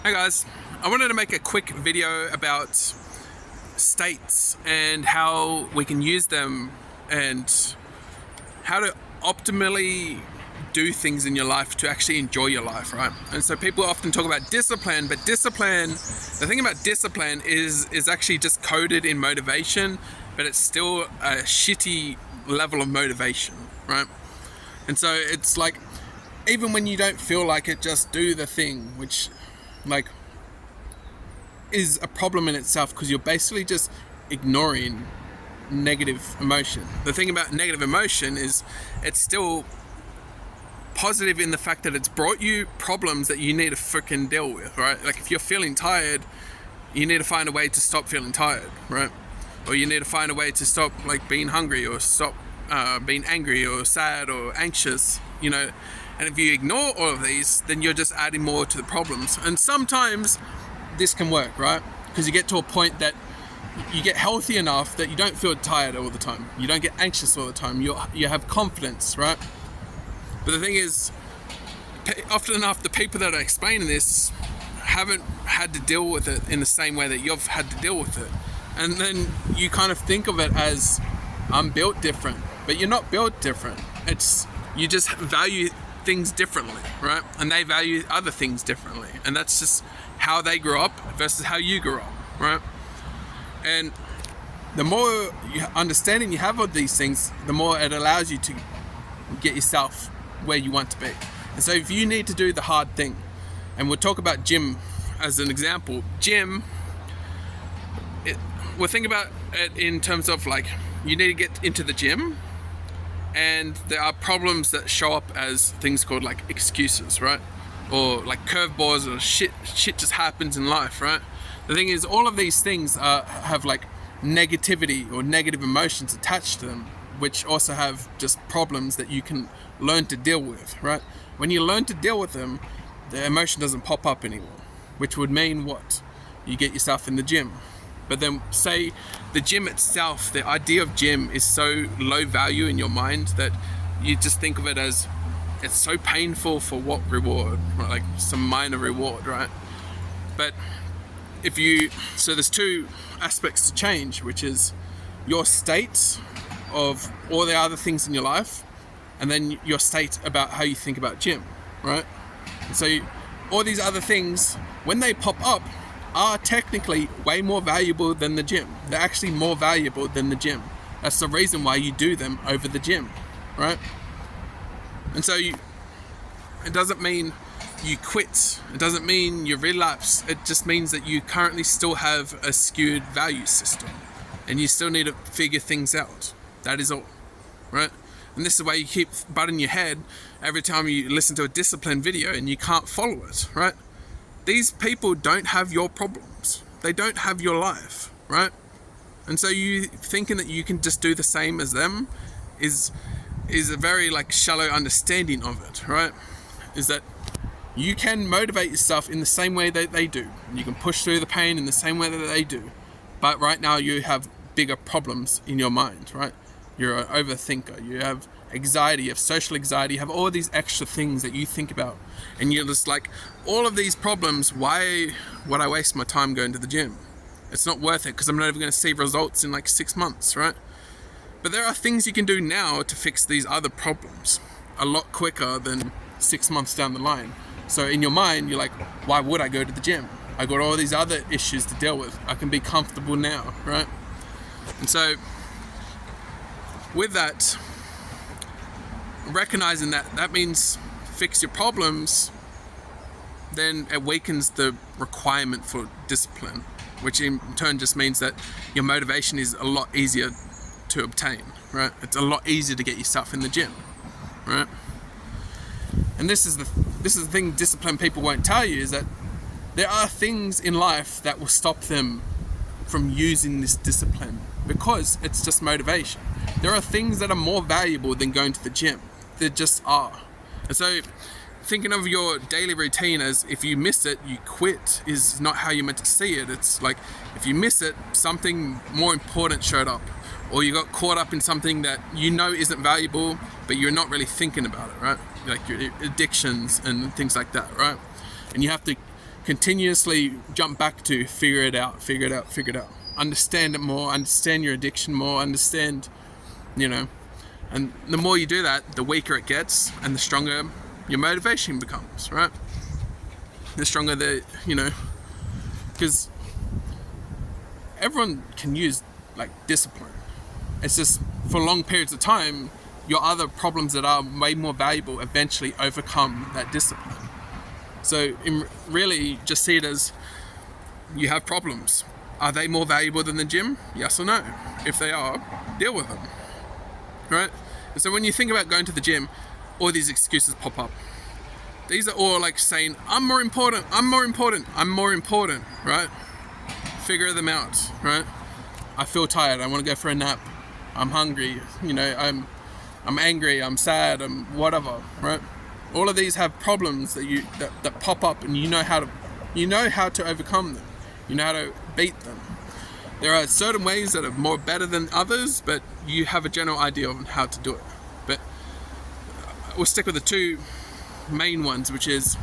Hey guys, I wanted to make a quick video about states and how we can use them and how to optimally do things in your life to actually enjoy your life, right? And so people often talk about discipline, but the thing about discipline is actually just coded in motivation, but it's still a shitty level of motivation, right? And so it's like, even when you don't feel like it, just do the thing, which like is a problem in itself, because you're basically just ignoring negative emotion. The thing about negative emotion is it's still positive in the fact that it's brought you problems that you need to freaking deal with, right? Like if you're feeling tired, you need to find a way to stop feeling tired, right? Or you need to find a way to stop like being hungry, or stop being angry or sad or anxious, you know. And if you ignore all of these, then you're just adding more to the problems. And sometimes this can work, right? Because you get to a point that you get healthy enough that you don't feel tired all the time. You don't get anxious all the time. You have confidence, right? But the thing is, often enough, the people that are explaining this haven't had to deal with it in the same way that you've had to deal with it. And then you kind of think of it as, I'm built different. But you're not built different. You just value things differently, right? And they value other things differently. And that's just how they grew up versus how you grew up, right? And the more understanding you have of these things, the more it allows you to get yourself where you want to be. And so if you need to do the hard thing, and we'll talk about gym as an example. Gym, we'll think about it in terms of like, you need to get into the gym, and there are problems that show up as things called like excuses, right? Or like curveballs, or shit just happens in life, right? The thing is, all of these things have like negativity or negative emotions attached to them, which also have just problems that you can learn to deal with, right? When you learn to deal with them, the emotion doesn't pop up anymore, which would mean what? You get yourself in the gym. But then say the gym itself, the idea of gym is so low value in your mind that you just think of it as, it's so painful for what reward, right? Like some minor reward, right? But so there's two aspects to change, which is your state of all the other things in your life, and then your state about how you think about gym, right? And so all these other things, when they pop up, are technically way more valuable than the gym. They're actually more valuable than the gym. That's the reason why you do them over the gym, right? And so it doesn't mean you quit. It doesn't mean you relapse. It just means that you currently still have a skewed value system, and you still need to figure things out. That is all, right? And this is why you keep butting your head every time you listen to a discipline video and you can't follow it, right? These people don't have your problems. They don't have your life, right? And so you thinking that you can just do the same as them is a very like shallow understanding of it, right? Is that you can motivate yourself in the same way that they do. You can push through the pain in the same way that they do. But right now you have bigger problems in your mind, right? You're an overthinker. You have anxiety, you have social anxiety, you have all these extra things that you think about. And you're just like, all of these problems, why would I waste my time going to the gym? It's not worth it, because I'm not even going to see results in like 6 months, right? But there are things you can do now to fix these other problems a lot quicker than 6 months down the line. So in your mind, you're like, why would I go to the gym? I got all these other issues to deal with. I can be comfortable now, right? And so with that, recognizing that means fix your problems, then it awakens the requirement for discipline, which in turn just means that your motivation is a lot easier to obtain, right? It's a lot easier to get yourself in the gym, right? And this is the thing disciplined people won't tell you, is that there are things in life that will stop them from using this discipline, because it's just motivation. There are things that are more valuable than going to the gym. There just are. And so thinking of your daily routine as if you miss it, you quit, is not how you're meant to see it. It's like, if you miss it, something more important showed up, or you got caught up in something that you know isn't valuable, but you're not really thinking about it, right? Like your addictions and things like that, right? And you have to continuously jump back to figure it out. Understand it more, understand your addiction more, understand, and the more you do that, the weaker it gets and the stronger your motivation becomes, right? The stronger because everyone can use discipline. It's just for long periods of time, your other problems that are way more valuable eventually overcome that discipline. So really just see it as you have problems. Are they more valuable than the gym? Yes or no? If they are, deal with them, right? And so when you think about going to the gym, all these excuses pop up. These are all saying, I'm more important, right? Figure them out, right? I feel tired, I want to go for a nap, I'm hungry, I'm angry, I'm sad, I'm whatever, right? All of these have problems that pop up, and you know how to overcome them. You know how to beat them. There are certain ways that are more better than others, but you have a general idea of how to do it. But we'll stick with the two main ones, which is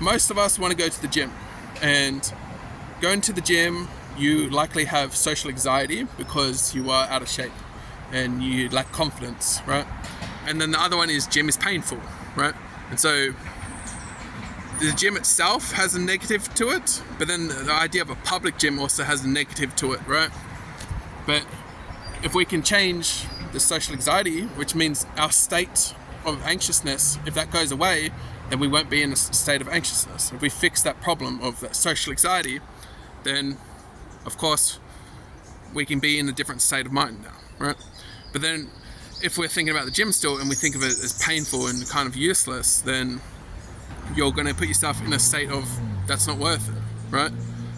most of us want to go to the gym, and going to the gym, you likely have social anxiety because you are out of shape and you lack confidence, right? And then the other one is gym is painful, right? And so the gym itself has a negative to it, but then the idea of a public gym also has a negative to it, right? But if we can change the social anxiety, which means our state of anxiousness, if that goes away, then we won't be in a state of anxiousness. If we fix that problem of that social anxiety, then of course we can be in a different state of mind now, right? But then if we're thinking about the gym still and we think of it as painful and kind of useless, then you're going to put yourself in a state of that's not worth it, right?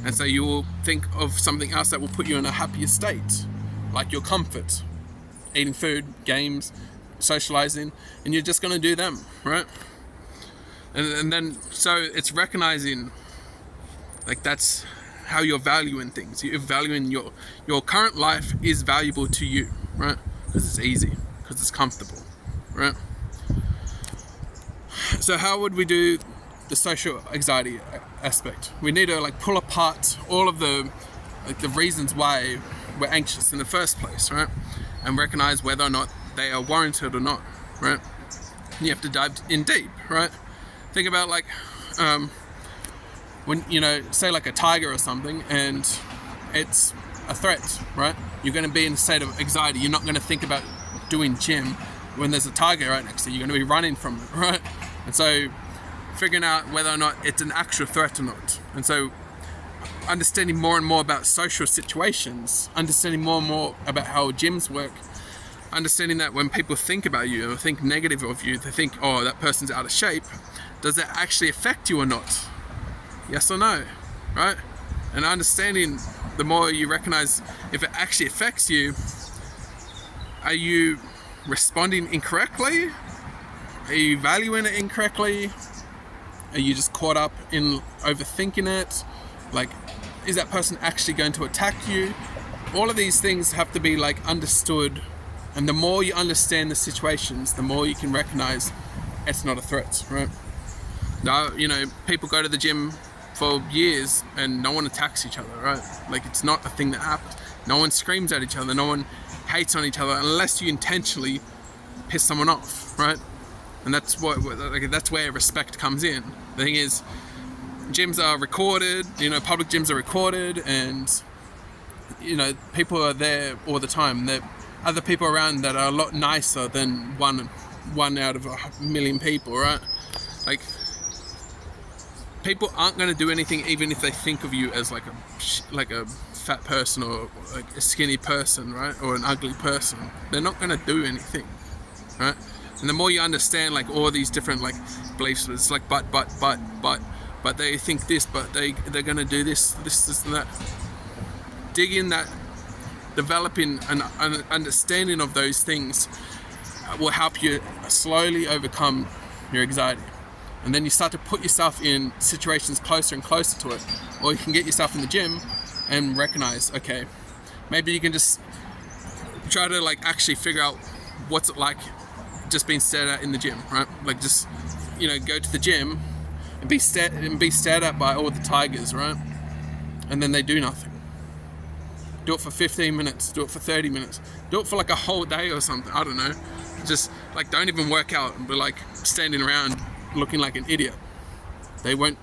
And so you will think of something else that will put you in a happier state, like your comfort, eating food, games, socializing, and you're just going to do them, right? And then so it's recognizing that's how you're valuing things. You're valuing your current life is valuable to you, right? Because it's easy, because it's comfortable, right? So how would we do the social anxiety aspect? We need to pull apart all of the reasons why we're anxious in the first place, right? And recognize whether or not they are warranted or not, right? And you have to dive in deep, right? Think about when say a tiger or something, and it's a threat, right? You're going to be in a state of anxiety. You're not going to think about doing gym when there's a tiger right next to you. You're going to be running from it, right? And so figuring out whether or not it's an actual threat or not. And so understanding more and more about social situations, understanding more and more about how gyms work, understanding that when people think about you or think negative of you, they think, oh, that person's out of shape. Does that actually affect you or not? Yes or no, right? And understanding, the more you recognize if it actually affects you, are you responding incorrectly? Are you valuing it incorrectly? Are you just caught up in overthinking it? Is that person actually going to attack you? All of these things have to be understood, and the more you understand the situations, the more you can recognize it's not a threat, right? Now, people go to the gym for years and no one attacks each other, right? It's not a thing that happens. No one screams at each other, no one hates on each other unless you intentionally piss someone off, right? And that's where respect comes in. The thing is, gyms are recorded, public gyms are recorded, and people are there all the time. There are other people around that are a lot nicer than one out of 1,000,000 people, right? People aren't going to do anything even if they think of you as a fat person or a skinny person, right? Or an ugly person. They're not going to do anything, right? And the more you understand all these different beliefs, it's but they think this, but they're going to do this and that. Dig in that, developing an understanding of those things will help you slowly overcome your anxiety. And then you start to put yourself in situations closer and closer to it. Or you can get yourself in the gym and recognize, okay, maybe you can just try to actually figure out what's it like just being stared at in the gym, right? Just, go to the gym and be stared at by all the tigers, right? And then they do nothing. Do it for 15 minutes, do it for 30 minutes, do it for like a whole day or something, I don't know. Just like don't even work out and be like standing around looking like an idiot. They won't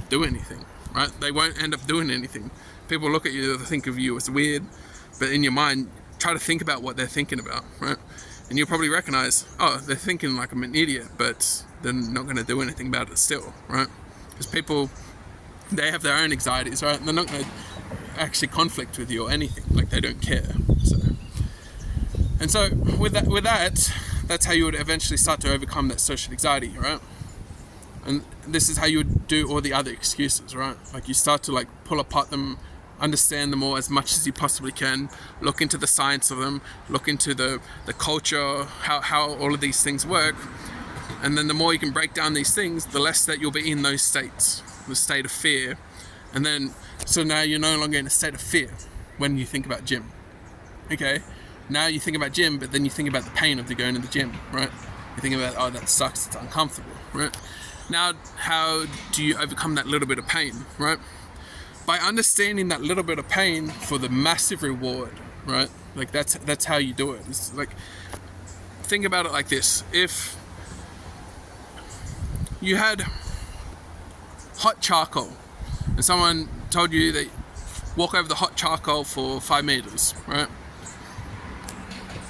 do anything, right? They won't end up doing anything. People look at you, they think of you as weird, but in your mind, try to think about what they're thinking about, right? And you'll probably recognize, oh, they're thinking like I'm an idiot, but they're not going to do anything about it still, right? Because people, they have their own anxieties, right? And they're not going to actually conflict with you or anything, like they don't care. So with that, that's how you would eventually start to overcome that social anxiety, right? And this is how you would do all the other excuses, right? Like you start to like pull apart them, understand them all as much as you possibly can, look into the science of them, look into the culture, how all of these things work. And then the more you can break down these things, the less that you'll be in those states, the state of fear. And then, so now you're no longer in a state of fear when you think about gym. Okay, now you think about gym, but then you think about the pain of going to the gym, right? You think about, oh, that sucks, it's uncomfortable, right? Now, how do you overcome that little bit of pain, right? By understanding that little bit of pain for the massive reward, right? Like that's how you do it. It's like, think about it like this. If you had hot charcoal and someone told you that walk over the hot charcoal for 5 meters, right?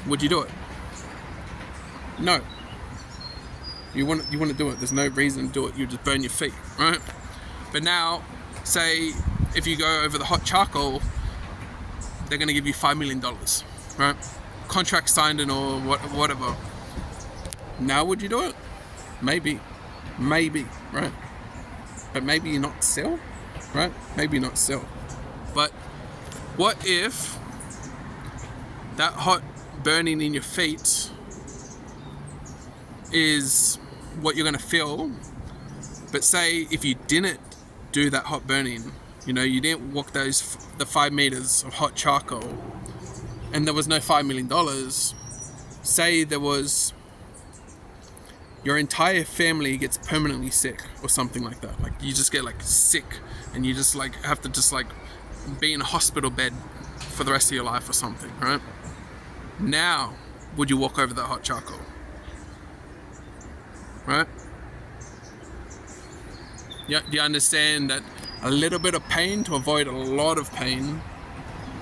Would you do it? No. You want to do it. There's no reason to do it. You just burn your feet, right? But now, say if you go over the hot charcoal, they're going to give you $5 million, right? Contract signed and or whatever. Now would you do it? Maybe, right? But maybe you're not still, right? Maybe not still. But what if that hot burning in your feet is what you're going to feel, but say if you didn't do that hot burning, you know, you didn't walk the 5 meters of hot charcoal and there was no $5 million, say there was, your entire family gets permanently sick or something like that, like you just get like sick and you just like have to just like be in a hospital bed for the rest of your life or something, right? Now would you walk over that hot charcoal? Right? Yeah, do you understand that a little bit of pain to avoid a lot of pain,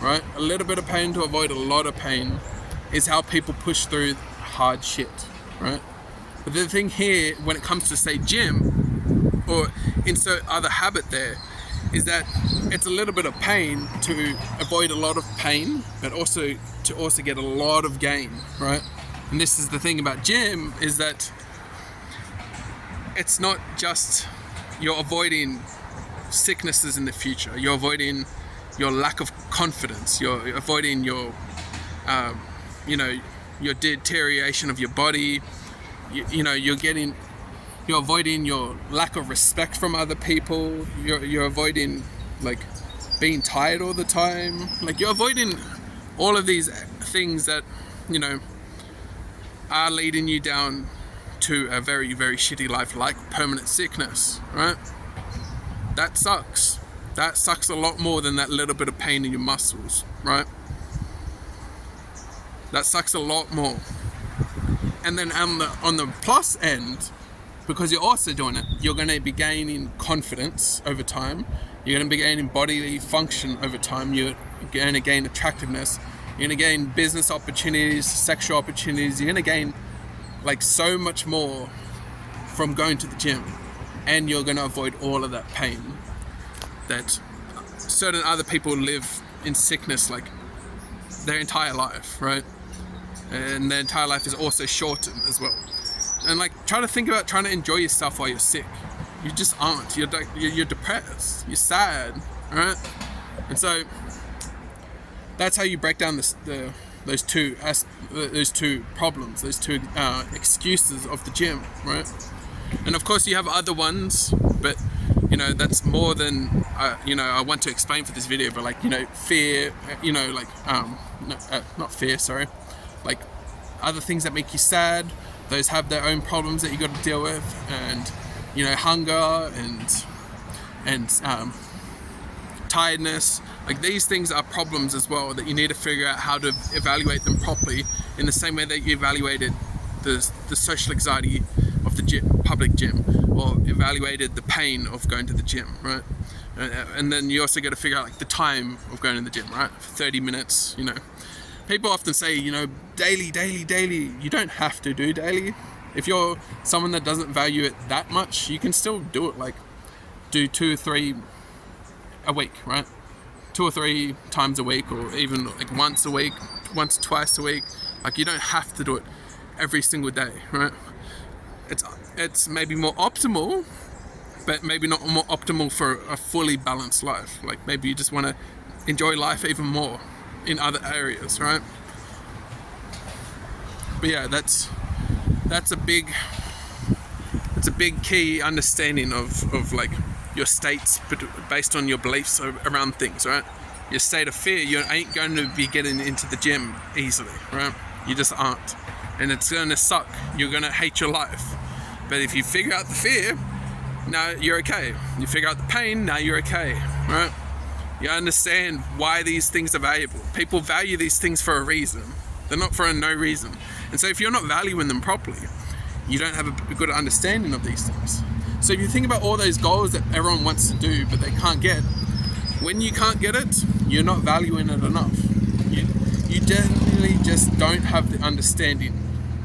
right? A little bit of pain to avoid a lot of pain is how people push through hard shit, right? But the thing here, when it comes to say gym or insert other habit there, is that it's a little bit of pain to avoid a lot of pain, but also to get a lot of gain, right? And this is the thing about gym, is that it's not just you're avoiding sicknesses in the future, you're avoiding your lack of confidence, you're avoiding your your deterioration of your body, you're avoiding your lack of respect from other people, you're avoiding like being tired all the time, like you're avoiding all of these things that, you know, are leading you down to a very, very shitty life, like permanent sickness, right? That sucks. That sucks a lot more than that little bit of pain in your muscles, right? That sucks a lot more. And then on the plus end, because you're also doing it, you're going to be gaining confidence over time. You're going to be gaining bodily function over time. You're going to gain attractiveness. You're going to gain business opportunities, sexual opportunities. You're going to gain like so much more from going to the gym, and you're going to avoid all of that pain that certain other people live in sickness like their entire life, right? And their entire life is also shortened as well. And like, try to think about trying to enjoy yourself while you're sick. You just aren't. You're depressed. You're sad, right? And so that's how you break down those two problems, those two excuses of the gym, right? And of course you have other ones, but you know, that's more than I want to explain for this video. But like, you know, fear, you know, like not fear, sorry, like other things that make you sad, those have their own problems that you got to deal with. And hunger and tiredness. Like, these things are problems as well that you need to figure out how to evaluate them properly, in the same way that you evaluated the social anxiety of the public gym, or evaluated the pain of going to the gym, right? And then you also got to figure out like the time of going to the gym, right? 30 minutes, People often say, daily. You don't have to do daily. If you're someone that doesn't value it that much, you can still do it. Like, do 2 or 3 a week, right? 2 or 3 times a week, or even like once a week, once, twice a week. Like, you don't have to do it every single day, right? It's maybe more optimal, but maybe not more optimal for a fully balanced life. Like, maybe you just want to enjoy life even more in other areas, right? But yeah, that's a big key understanding of like your states based on your beliefs around things, right? Your state of fear, you ain't going to be getting into the gym easily, right? You just aren't, and it's going to suck. You're going to hate your life. But if you figure out the fear, now you're okay. You figure out the pain, now you're okay, right? You understand why these things are valuable. People value these things for a reason. They're not for no reason. And so if you're not valuing them properly, you don't have a good understanding of these things. So if you think about all those goals that everyone wants to do but they can't get, when you can't get it, you're not valuing it enough. You generally just don't have the understanding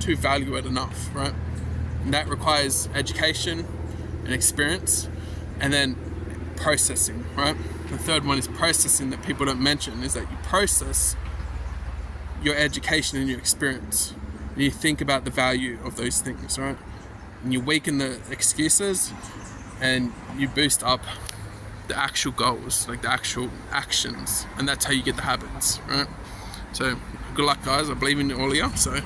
to value it enough, right? And that requires education and experience, and then processing, right? The third one is processing, that people don't mention, is that you process your education and your experience. And you think about the value of those things, right? And you weaken the excuses and you boost up the actual goals, like the actual actions, and that's how you get the habits, right? So good luck, guys. I believe in all of you. So